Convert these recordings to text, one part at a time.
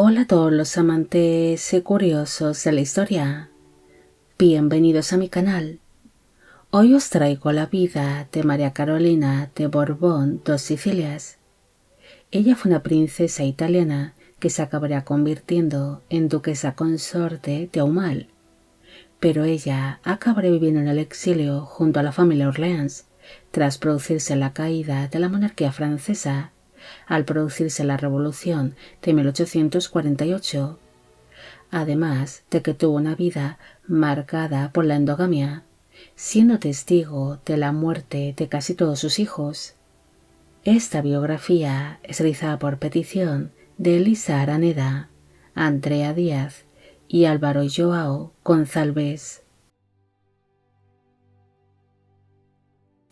Hola a todos los amantes y curiosos de la historia. Bienvenidos a mi canal. Hoy os traigo la vida de María Carolina de Borbón dos Sicilias. Ella fue una princesa italiana que se acabaría convirtiendo en duquesa consorte de Aumale, pero ella acabaría viviendo en el exilio junto a la familia Orleans tras producirse la caída de la monarquía francesa al producirse la Revolución de 1848, además de que tuvo una vida marcada por la endogamia, siendo testigo de la muerte de casi todos sus hijos. Esta biografía es realizada por petición de Elisa Araneda, Andrea Díaz y Álvaro Joao González.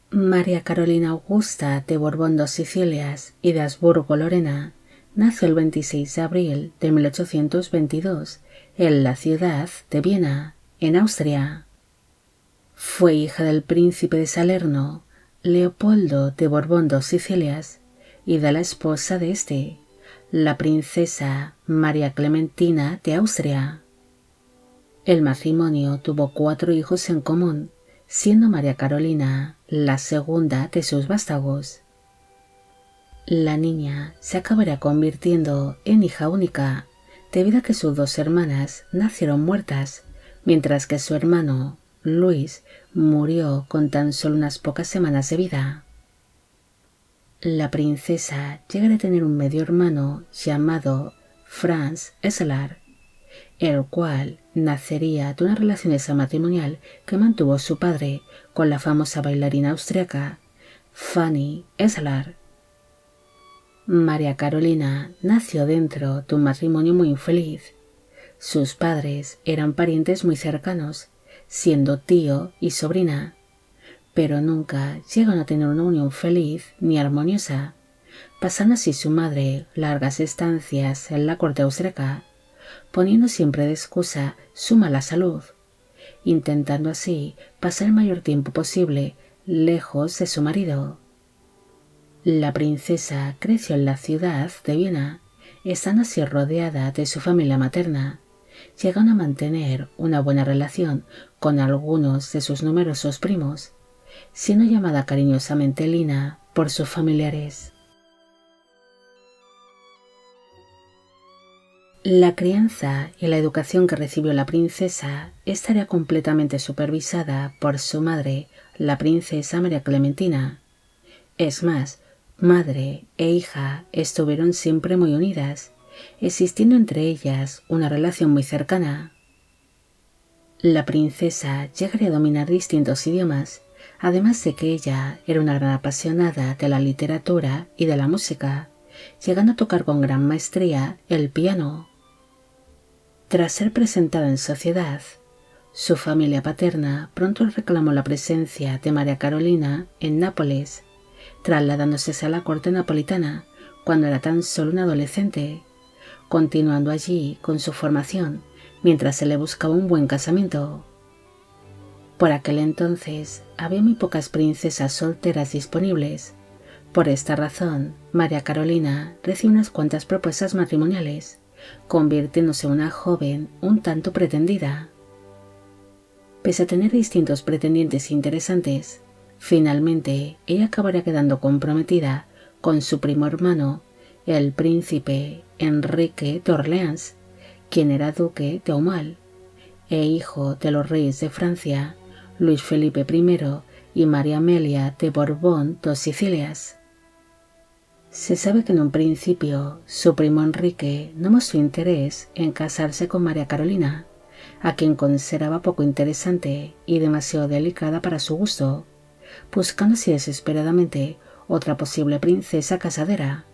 María Carolina Augusta de Borbón dos Sicilias y de Habsburgo-Lorena nació el 26 de abril de 1822 en la ciudad de Viena, en Austria. Fue hija del príncipe de Salerno, Leopoldo de Borbón dos Sicilias, y de la esposa de este, la princesa María Clementina de Austria. El matrimonio tuvo 4 hijos en común, siendo María Carolina la segunda de sus vástagos. La niña se acabará convirtiendo en hija única debido a que sus 2 hermanas nacieron muertas, mientras que su hermano, Luis, murió con tan solo unas pocas semanas de vida. La princesa llegará a tener un medio hermano llamado Franz Eslar, el cual nacería de una relación extramatrimonial que mantuvo su padre con la famosa bailarina austriaca Fanny Eslar. María Carolina nació dentro de un matrimonio muy infeliz. Sus padres eran parientes muy cercanos, siendo tío y sobrina, pero nunca llegaron a tener una unión feliz ni armoniosa, pasando así su madre largas estancias en la corte austriaca, poniendo siempre de excusa su mala salud, intentando así pasar el mayor tiempo posible lejos de su marido. La princesa creció en la ciudad de Viena, estando así rodeada de su familia materna, llegando a mantener una buena relación con algunos de sus numerosos primos, siendo llamada cariñosamente Lina por sus familiares. La crianza y la educación que recibió la princesa estaría completamente supervisada por su madre, la princesa María Clementina. Es más, madre e hija estuvieron siempre muy unidas, existiendo entre ellas una relación muy cercana. La princesa llegaría a dominar distintos idiomas, además de que ella era una gran apasionada de la literatura y de la música, llegando a tocar con gran maestría el piano. Tras ser presentada en sociedad, su familia paterna pronto reclamó la presencia de María Carolina en Nápoles, trasladándose a la corte napolitana cuando era tan solo un adolescente, continuando allí con su formación mientras se le buscaba un buen casamiento. Por aquel entonces había muy pocas princesas solteras disponibles. Por esta razón, María Carolina recibió unas cuantas propuestas matrimoniales, convirtiéndose en una joven un tanto pretendida. Pese a tener distintos pretendientes interesantes, finalmente ella acabaría quedando comprometida con su primo hermano, el príncipe Enrique de Orleans, quien era duque de Aumale e hijo de los reyes de Francia, Luis Felipe I y María Amelia de Borbón dos Sicilias. Se sabe que en un principio su primo Enrique no mostró interés en casarse con María Carolina, a quien consideraba poco interesante y demasiado delicada para su gusto, buscando así desesperadamente otra posible princesa casadera.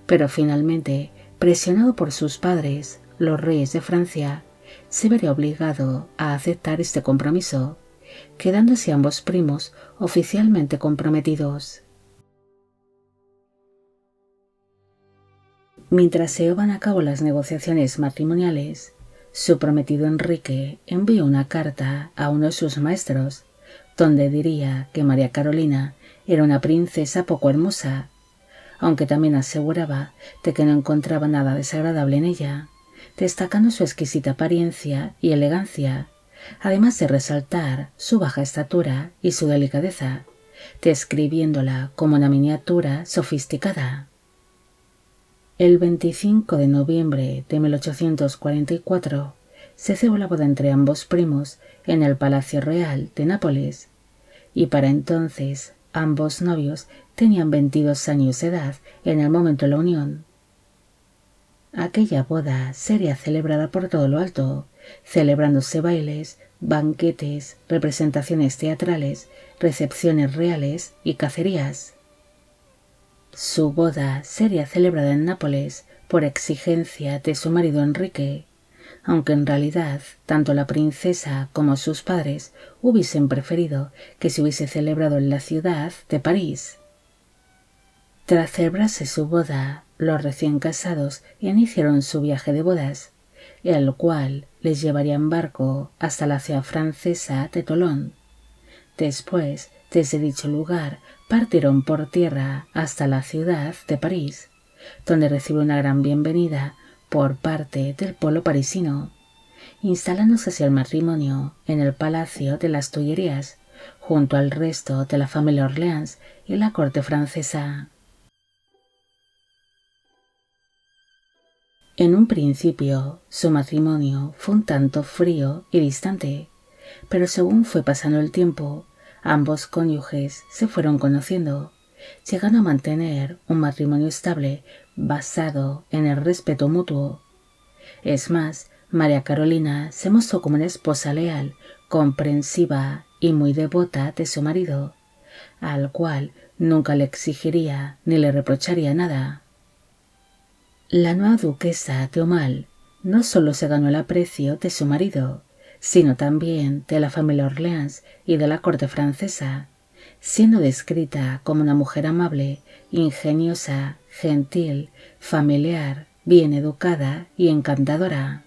Pero finalmente, presionado por sus padres, los reyes de Francia, se vería obligado a aceptar este compromiso, quedándose ambos primos oficialmente comprometidos. Mientras se llevaban a cabo las negociaciones matrimoniales, su prometido Enrique envió una carta a uno de sus maestros, donde diría que María Carolina era una princesa poco hermosa, aunque también aseguraba de que no encontraba nada desagradable en ella, destacando su exquisita apariencia y elegancia, además de resaltar su baja estatura y su delicadeza, describiéndola como una miniatura sofisticada. El 25 de noviembre de 1844 se celebró la boda entre ambos primos en el Palacio Real de Nápoles, y para entonces ambos novios tenían 22 años de edad en el momento de la unión. Aquella boda sería celebrada por todo lo alto, celebrándose bailes, banquetes, representaciones teatrales, recepciones reales y cacerías. Su boda sería celebrada en Nápoles por exigencia de su marido Enrique, aunque en realidad tanto la princesa como sus padres hubiesen preferido que se hubiese celebrado en la ciudad de París. Tras celebrarse su boda, los recién casados iniciaron su viaje de bodas, el cual les llevaría en barco hasta la ciudad francesa de Tolón. Después, desde dicho lugar, partieron por tierra hasta la ciudad de París, donde recibió una gran bienvenida por parte del pueblo parisino, instalándose así el matrimonio en el Palacio de las Tullerías, junto al resto de la familia Orleans y la corte francesa. En un principio, su matrimonio fue un tanto frío y distante, pero según fue pasando el tiempo, ambos cónyuges se fueron conociendo, llegando a mantener un matrimonio estable basado en el respeto mutuo. Es más, María Carolina se mostró como una esposa leal, comprensiva y muy devota de su marido, al cual nunca le exigiría ni le reprocharía nada. La nueva duquesa de Aumale no solo se ganó el aprecio de su marido, sino también de la familia Orleans y de la corte francesa, siendo descrita como una mujer amable, ingeniosa, gentil, familiar, bien educada y encantadora.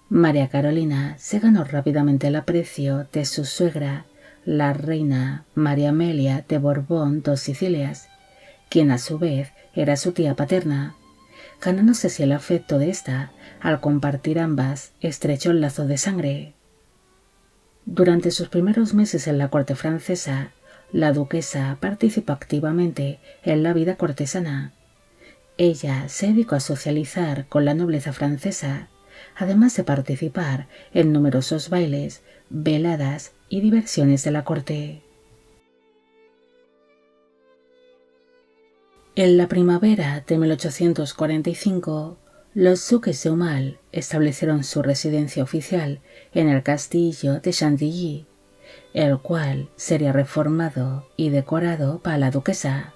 María Carolina se ganó rápidamente el aprecio de su suegra, la reina María Amelia de Borbón dos Sicilias, quien a su vez era su tía paterna, ganándose así el afecto de ésta al compartir ambas estrecho lazo de sangre. Durante sus primeros meses en la corte francesa, la duquesa participó activamente en la vida cortesana. Ella se dedicó a socializar con la nobleza francesa, además de participar en numerosos bailes, veladas y diversiones de la corte. En la primavera de 1845, los duques de Aumale establecieron su residencia oficial en el castillo de Chantilly, el cual sería reformado y decorado para la duquesa.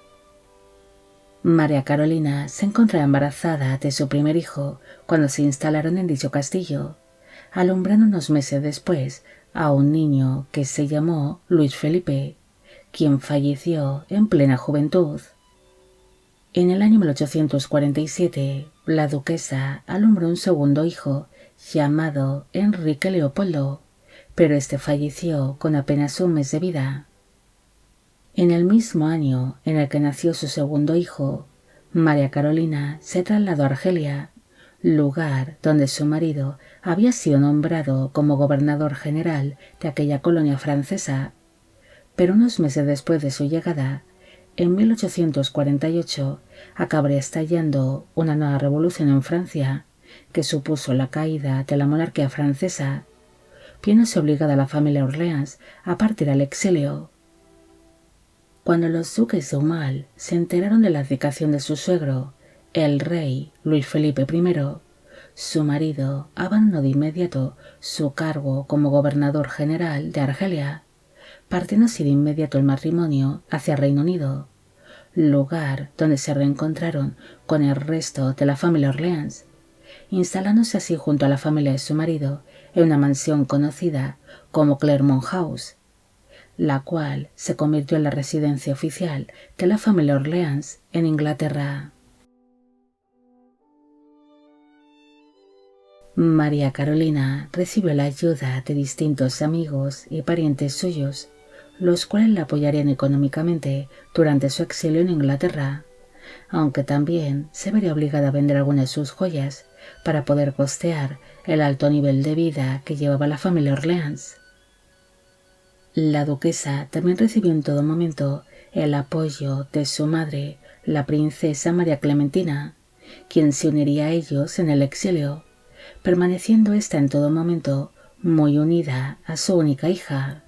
María Carolina se encontraba embarazada de su primer hijo cuando se instalaron en dicho castillo, alumbrando unos meses después a un niño que se llamó Luis Felipe, quien falleció en plena juventud. En el año 1847, la duquesa alumbró un segundo hijo llamado Enrique Leopoldo, pero este falleció con apenas un mes de vida. En el mismo año en el que nació su segundo hijo, María Carolina se trasladó a Argelia, lugar donde su marido había sido nombrado como gobernador general de aquella colonia francesa, pero unos meses después de su llegada, en 1848, acabaría estallando una nueva revolución en Francia, que supuso la caída de la monarquía francesa, viéndose obligada la familia Orleans a partir al exilio. Cuando los duques de Aumale se enteraron de la abdicación de su suegro, el rey Luis Felipe I, su marido abandonó de inmediato su cargo como gobernador general de Argelia, partiendo así de inmediato el matrimonio hacia Reino Unido, lugar donde se reencontraron con el resto de la familia Orleans, instalándose así junto a la familia de su marido en una mansión conocida como Clermont House, la cual se convirtió en la residencia oficial de la familia Orleans en Inglaterra. María Carolina recibió la ayuda de distintos amigos y parientes suyos, los cuales la apoyarían económicamente durante su exilio en Inglaterra, aunque también se vería obligada a vender algunas de sus joyas para poder costear el alto nivel de vida que llevaba la familia Orleans. La duquesa también recibió en todo momento el apoyo de su madre, la princesa María Clementina, quien se uniría a ellos en el exilio, permaneciendo ésta en todo momento muy unida a su única hija.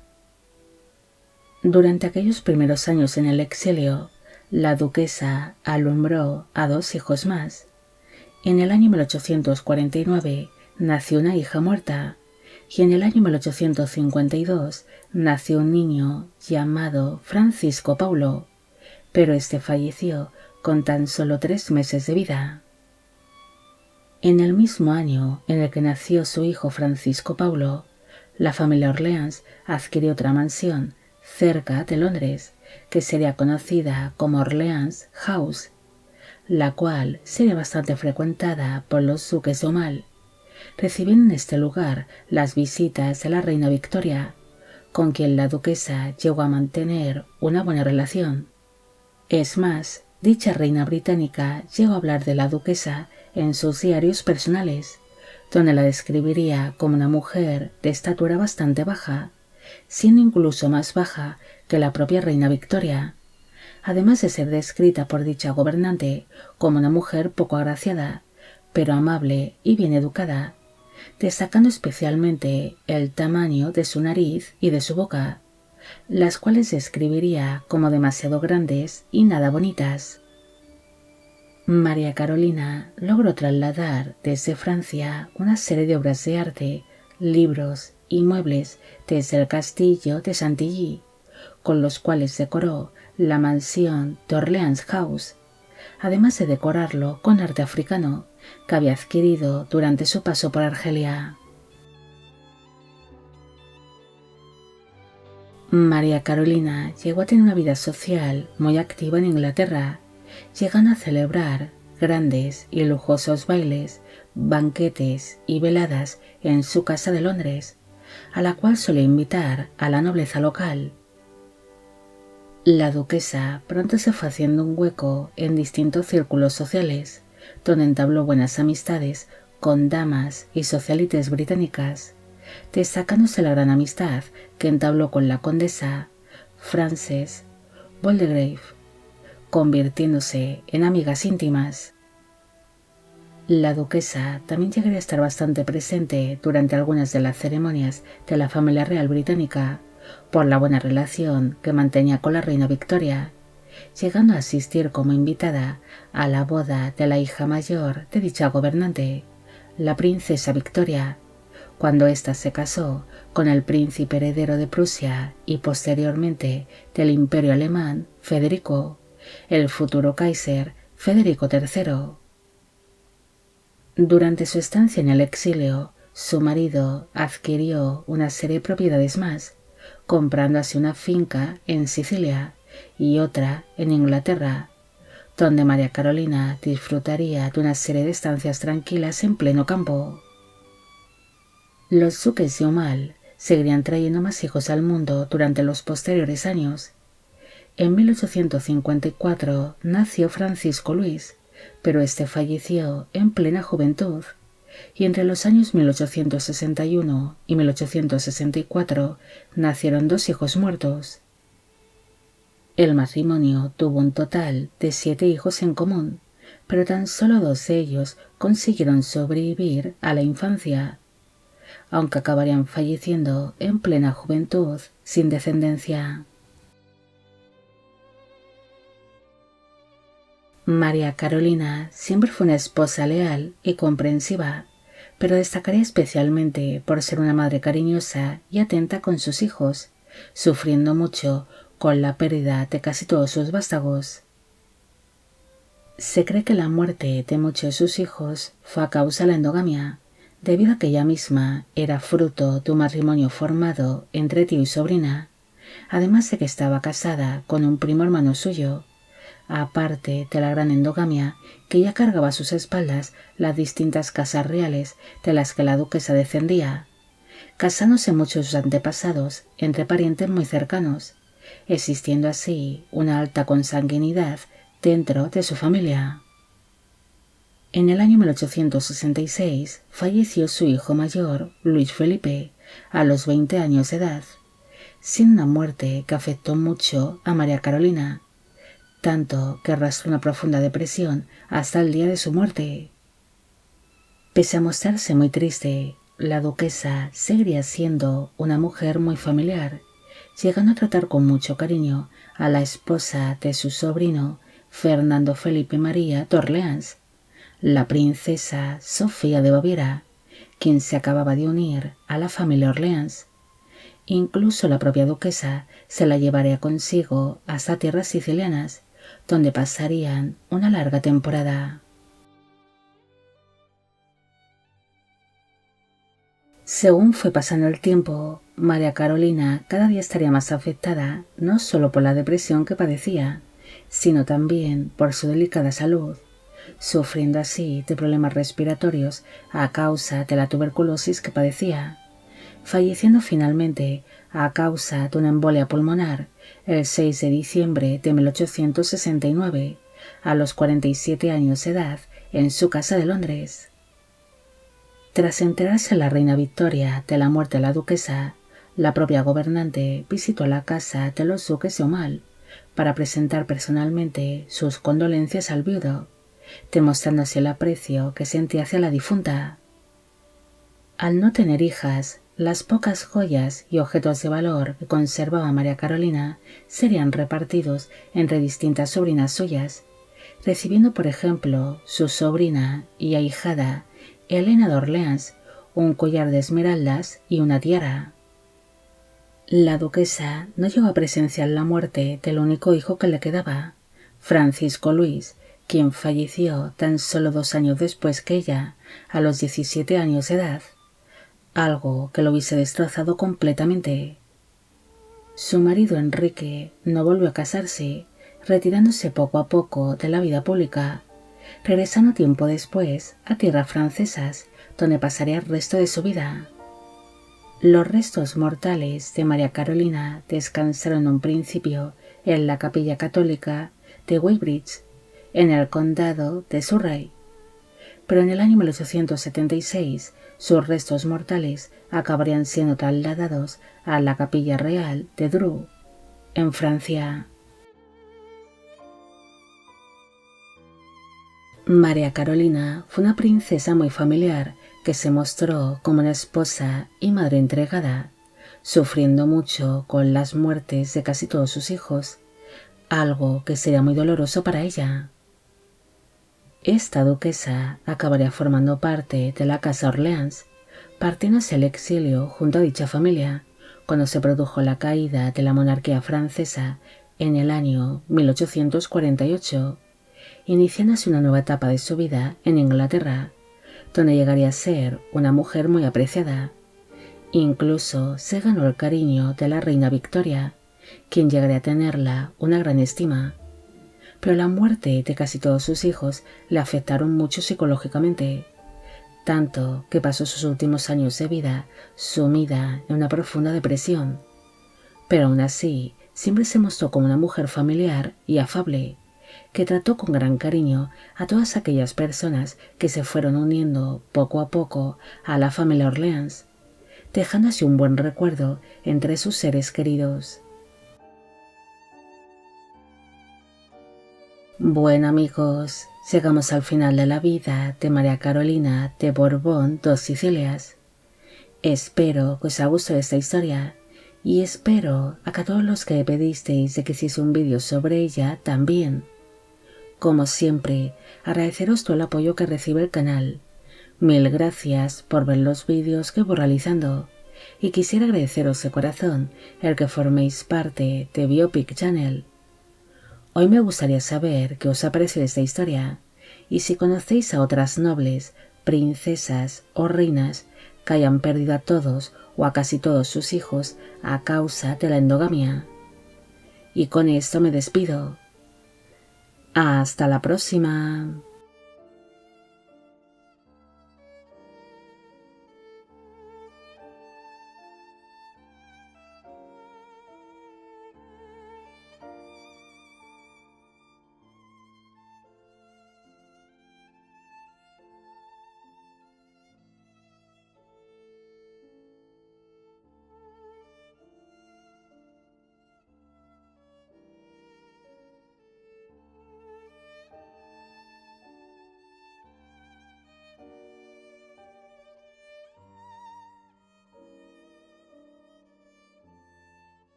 Durante aquellos primeros años en el exilio, la duquesa alumbró a 2 hijos más. En el año 1849 nació una hija muerta, y en el año 1852 nació un niño llamado Francisco Paulo, pero este falleció con tan solo 3 meses de vida. En el mismo año en el que nació su hijo Francisco Paulo, la familia Orleans adquirió otra mansión cerca de Londres, que sería conocida como Orleans House, la cual sería bastante frecuentada por los duques de Aumale. Recibiendo en este lugar las visitas de la reina Victoria, con quien la duquesa llegó a mantener una buena relación. Es más, dicha reina británica llegó a hablar de la duquesa en sus diarios personales, donde la describiría como una mujer de estatura bastante baja, siendo incluso más baja que la propia reina Victoria, además de ser descrita por dicha gobernante como una mujer poco agraciada, pero amable y bien educada, destacando especialmente el tamaño de su nariz y de su boca, las cuales describiría como demasiado grandes y nada bonitas. María Carolina logró trasladar desde Francia una serie de obras de arte, libros y muebles desde el castillo de Chantilly, con los cuales decoró la mansión de Orleans House, además de decorarlo con arte africano que había adquirido durante su paso por Argelia. María Carolina llegó a tener una vida social muy activa en Inglaterra, llegando a celebrar grandes y lujosos bailes, banquetes y veladas en su casa de Londres, a la cual solía invitar a la nobleza local. La duquesa pronto se fue haciendo un hueco en distintos círculos sociales, donde entabló buenas amistades con damas y socialites británicas, destacándose la gran amistad que entabló con la condesa Frances Waldegrave, convirtiéndose en amigas íntimas. La duquesa también llegaría a estar bastante presente durante algunas de las ceremonias de la familia real británica, por la buena relación que mantenía con la reina Victoria, llegando a asistir como invitada a la boda de la hija mayor de dicha gobernante, la princesa Victoria, cuando ésta se casó con el príncipe heredero de Prusia y posteriormente del Imperio Alemán, Federico, el futuro Kaiser Federico III. Durante su estancia en el exilio, su marido adquirió una serie de propiedades más, comprando así una finca en Sicilia y otra en Inglaterra, donde María Carolina disfrutaría de una serie de estancias tranquilas en pleno campo. Los duques de Aumale seguirían trayendo más hijos al mundo durante los posteriores años. En 1854 nació Francisco Luis, pero este falleció en plena juventud, y entre los años 1861 y 1864 nacieron 2 hijos muertos. El matrimonio tuvo un total de 7 hijos en común, pero tan solo 2 de ellos consiguieron sobrevivir a la infancia, aunque acabarían falleciendo en plena juventud sin descendencia. María Carolina siempre fue una esposa leal y comprensiva, pero destacaría especialmente por ser una madre cariñosa y atenta con sus hijos, sufriendo mucho con la pérdida de casi todos sus vástagos. Se cree que la muerte de muchos de sus hijos fue a causa de la endogamia, debido a que ella misma era fruto de un matrimonio formado entre tío y sobrina, además de que estaba casada con un primo hermano suyo, aparte de la gran endogamia que ya cargaba a sus espaldas las distintas casas reales de las que la duquesa descendía, casándose muchos de sus antepasados entre parientes muy cercanos, existiendo así una alta consanguinidad dentro de su familia. En el año 1866 falleció su hijo mayor, Luis Felipe, a los 20 años de edad, sin una muerte que afectó mucho a María Carolina, tanto que arrastró una profunda depresión hasta el día de su muerte. Pese a mostrarse muy triste, la duquesa seguiría siendo una mujer muy familiar, llegando a tratar con mucho cariño a la esposa de su sobrino Fernando Felipe María de Orleans, la princesa Sofía de Baviera, quien se acababa de unir a la familia Orleans. Incluso la propia duquesa se la llevaría consigo hasta tierras sicilianas, donde pasarían una larga temporada. Según fue pasando el tiempo, María Carolina cada día estaría más afectada, no solo por la depresión que padecía, sino también por su delicada salud, sufriendo así de problemas respiratorios a causa de la tuberculosis que padecía, falleciendo finalmente a causa de una embolia pulmonar el 6 de diciembre de 1869, a los 47 años de edad, en su casa de Londres. Tras enterarse la reina Victoria de la muerte de la duquesa, la propia gobernante visitó la casa de los duques de Aumale para presentar personalmente sus condolencias al viudo, demostrando así el aprecio que sentía hacia la difunta. Al no tener hijas, las pocas joyas y objetos de valor que conservaba María Carolina serían repartidos entre distintas sobrinas suyas, recibiendo por ejemplo su sobrina y ahijada Elena de Orleans un collar de esmeraldas y una tiara. La duquesa no llegó a presenciar la muerte del único hijo que le quedaba, Francisco Luis, quien falleció tan solo 2 años después que ella, a los 17 años de edad, algo que lo hubiese destrozado completamente. Su marido Enrique no volvió a casarse, retirándose poco a poco de la vida pública, regresando tiempo después a tierras francesas, donde pasaría el resto de su vida. Los restos mortales de María Carolina descansaron en un principio en la capilla católica de Weybridge, en el condado de Surrey, pero en el año 1876 sus restos mortales acabarían siendo trasladados a la capilla real de Dreux, en Francia. María Carolina fue una princesa muy familiar que se mostró como una esposa y madre entregada, sufriendo mucho con las muertes de casi todos sus hijos, algo que sería muy doloroso para ella. Esta duquesa acabaría formando parte de la casa Orleans, partiendo hacia el exilio junto a dicha familia, cuando se produjo la caída de la monarquía francesa en el año 1848, iniciándose una nueva etapa de su vida en Inglaterra, donde llegaría a ser una mujer muy apreciada. Incluso se ganó el cariño de la reina Victoria, quien llegaría a tenerla una gran estima. Pero la muerte de casi todos sus hijos le afectaron mucho psicológicamente, tanto que pasó sus últimos años de vida sumida en una profunda depresión. Pero aún así, siempre se mostró como una mujer familiar y afable, que trató con gran cariño a todas aquellas personas que se fueron uniendo poco a poco a la familia Orleans, dejando así un buen recuerdo entre sus seres queridos. Bueno amigos, llegamos al final de la vida de María Carolina de Borbón dos Sicilias. Espero que os haya gustado esta historia y espero a que todos los que me pedisteis de que hiciese un vídeo sobre ella también. Como siempre, agradeceros todo el apoyo que recibe el canal. Mil gracias por ver los vídeos que voy realizando y quisiera agradeceros de corazón el que forméis parte de Biopic Channel. Hoy me gustaría saber qué os ha parecido esta historia y si conocéis a otras nobles, princesas o reinas que hayan perdido a todos o a casi todos sus hijos a causa de la endogamia. Y con esto me despido. Hasta la próxima.